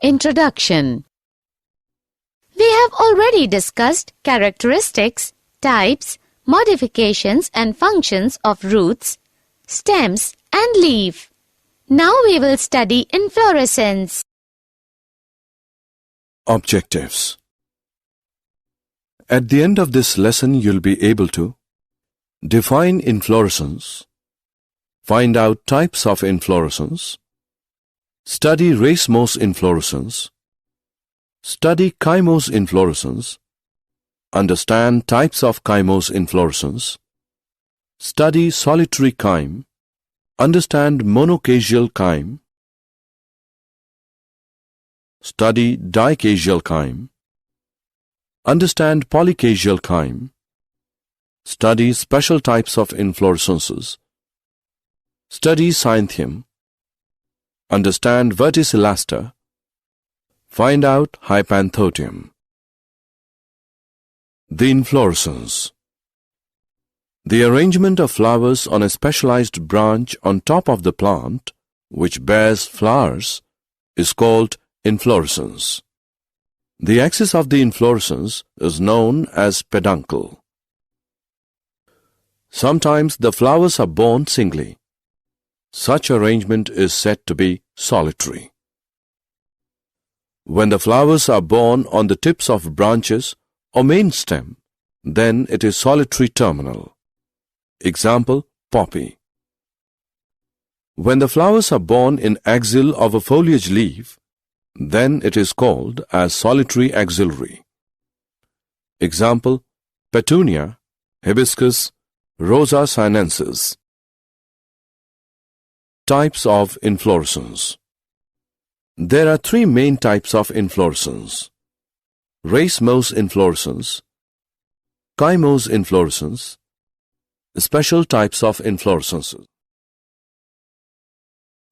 Introduction. We have already discussed characteristics, types, modifications and functions of roots, stems and leaf. Now we will study inflorescence. Objectives. At the end of this lesson, you'll be able to define inflorescence, find out types of inflorescence, study racemose inflorescence, study chymose inflorescence, understand types of chymose inflorescence, study solitary chyme, understand monocasial chyme, study dicasial chyme, understand polycasial chyme, study special types of inflorescences, study cynthium, understand verticillaster, find out hypanthotium. The inflorescence. The arrangement of flowers on a specialized branch on top of the plant, which bears flowers, is called inflorescence. The axis of the inflorescence is known as peduncle. Sometimes the flowers are borne singly. Such arrangement is said to be solitary. When the flowers are borne on the tips of branches or main stem, then it is solitary terminal. Example, poppy. When the flowers are borne in axil of a foliage leaf, then it is called as solitary axillary. Example, petunia, hibiscus, rosa sinensis. Types of inflorescence. There are three main types of inflorescence: racemose inflorescence, chymose inflorescence, special types of inflorescences.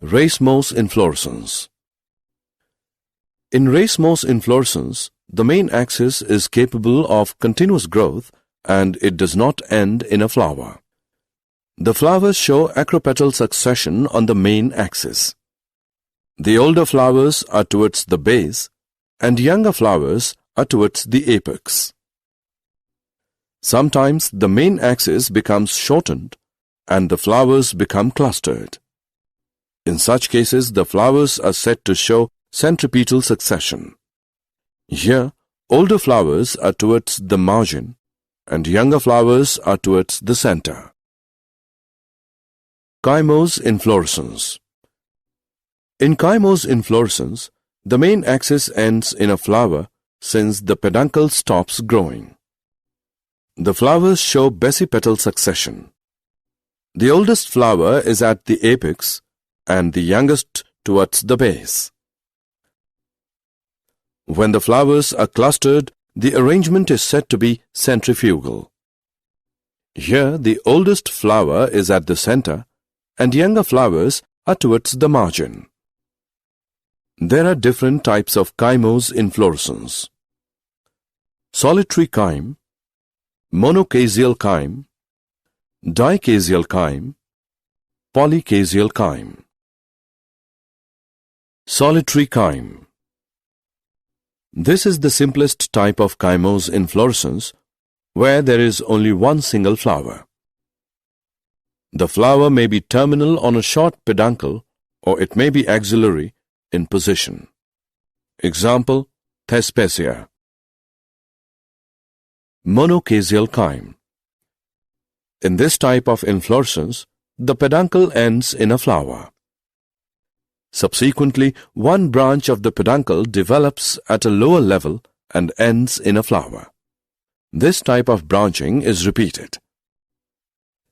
Racemose inflorescence. In racemose inflorescence, the main axis is capable of continuous growth and it does not end in a flower. The flowers show acropetal succession on the main axis. The older flowers are towards the base and younger flowers are towards the apex. Sometimes the main axis becomes shortened and the flowers become clustered. In such cases, the flowers are said to show centripetal succession. Here, older flowers are towards the margin and younger flowers are towards the center. Chymose inflorescence. In chymose inflorescence, the main axis ends in a flower since the peduncle stops growing. The flowers show basipetal succession. The oldest flower is at the apex and the youngest towards the base. When the flowers are clustered, the arrangement is said to be centrifugal. Here, the oldest flower is at the center and younger flowers are towards the margin. There are different types of chymose inflorescence: solitary chyme, monocasial chyme, dicasial chyme, polycasial chyme. Solitary chyme. This is the simplest type of chymose inflorescence, where there is only one single flower. The flower may be terminal on a short peduncle or it may be axillary in position. Example, thespesia. Monocasial chyme. In this type of inflorescence, the peduncle ends in a flower. Subsequently, one branch of the peduncle develops at a lower level and ends in a flower. This type of branching is repeated.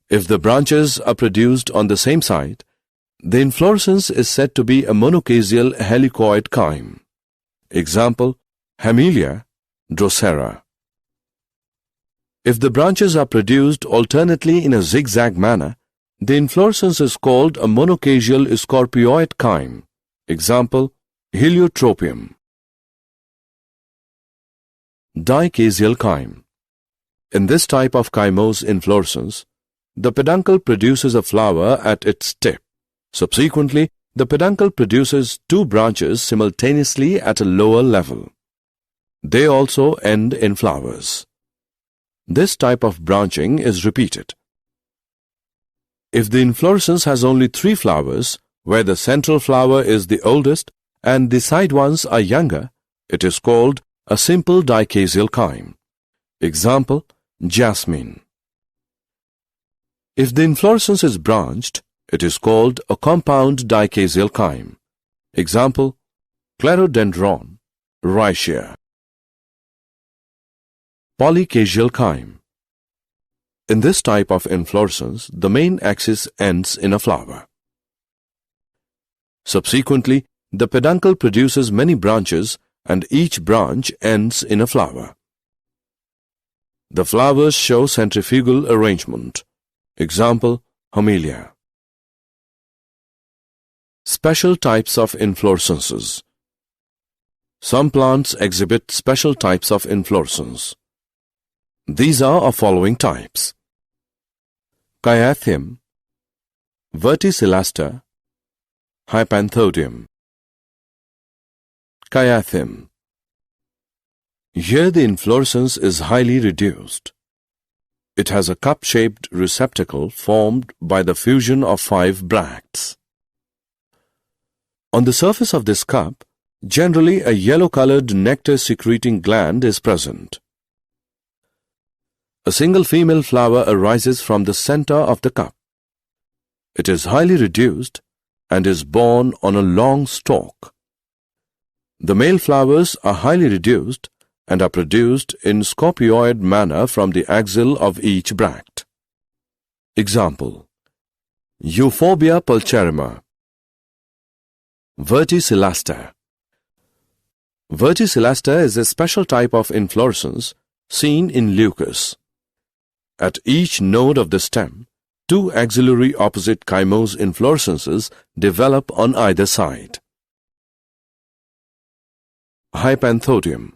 If the branches are produced on the same site, the inflorescence is said to be a monocasial helicoid chyme. Example, Hamelia, Drosera. If the branches are produced alternately in a zigzag manner, the inflorescence is called a monocasial scorpioid chyme. Example, Heliotropium. Dicasial chyme. In this type of chymose inflorescence, the peduncle produces a flower at its tip. Subsequently, the peduncle produces two branches simultaneously at a lower level. They also end in flowers. This type of branching is repeated. If the inflorescence has only 3 flowers, where the central flower is the oldest and the side ones are younger, it is called a simple dichasial chyme. Example, jasmine. If the inflorescence is branched, it is called a compound dichasial chyme. Example, clerodendron, ricea. Polychasial chyme. In this type of inflorescence, the main axis ends in a flower. Subsequently, the peduncle produces many branches and each branch ends in a flower. The flowers show centrifugal arrangement. Example, Homelia. Special types of inflorescences. Some plants exhibit special types of inflorescence. These are of following types: Cyathum, Verticillaster, Hypanthodium. Cyathum. Here the inflorescence is highly reduced. It has a cup-shaped receptacle formed by the fusion of 5 bracts. On the surface of this cup, generally a yellow-colored nectar-secreting gland is present. A single female flower arises from the center of the cup. It is highly reduced and is borne on a long stalk. The male flowers are highly reduced and are produced in scopioid manner from the axil of each bract. Example, Euphorbia pulcherrima. Verticillaster. Verticillaster is a special type of inflorescence seen in leucas. At each node of the stem, 2 axillary opposite chymose inflorescences develop on either side. Hypanthodium.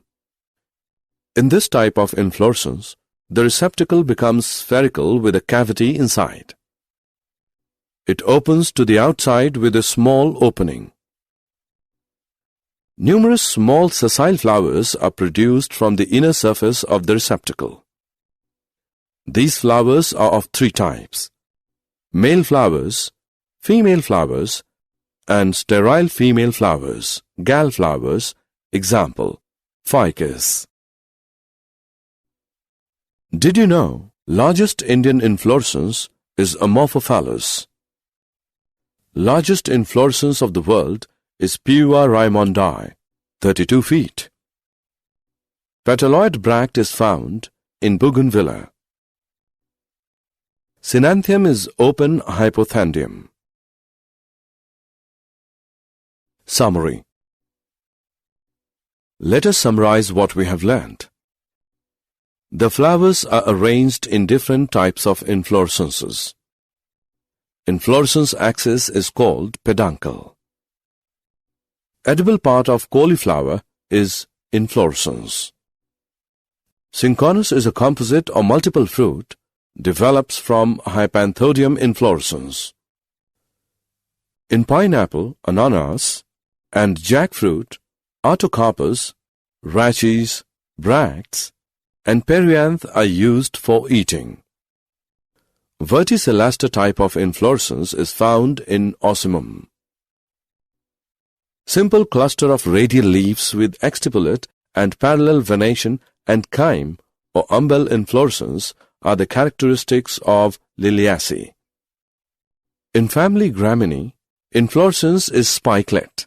In this type of inflorescence, the receptacle becomes spherical with a cavity inside. It opens to the outside with a small opening. Numerous small sessile flowers are produced from the inner surface of the receptacle. These flowers are of 3 types: male flowers, female flowers, and sterile female flowers, gall flowers. Example, ficus. Did you know largest Indian inflorescence is Amorphophallus? Largest inflorescence of the world is Pua raymondi, 32 feet. Petaloid bract is found in Bougainvillea. Cynanthium is open hypothendium. Summary. Let us summarize what we have learned. The flowers are arranged in different types of inflorescences. Inflorescence axis is called peduncle. Edible part of cauliflower is inflorescence. Synconus is a composite or multiple fruit, develops from Hypanthodium inflorescence. In pineapple, ananas, and jackfruit, autocarpus, rachis, bracts, and perianth are used for eating. Verticillaster type of inflorescence is found in ocimum. Simple cluster of radial leaves with exstipulate and parallel venation and chyme or umbel inflorescence are the characteristics of Liliaceae. In family Gramineae, inflorescence is spikelet.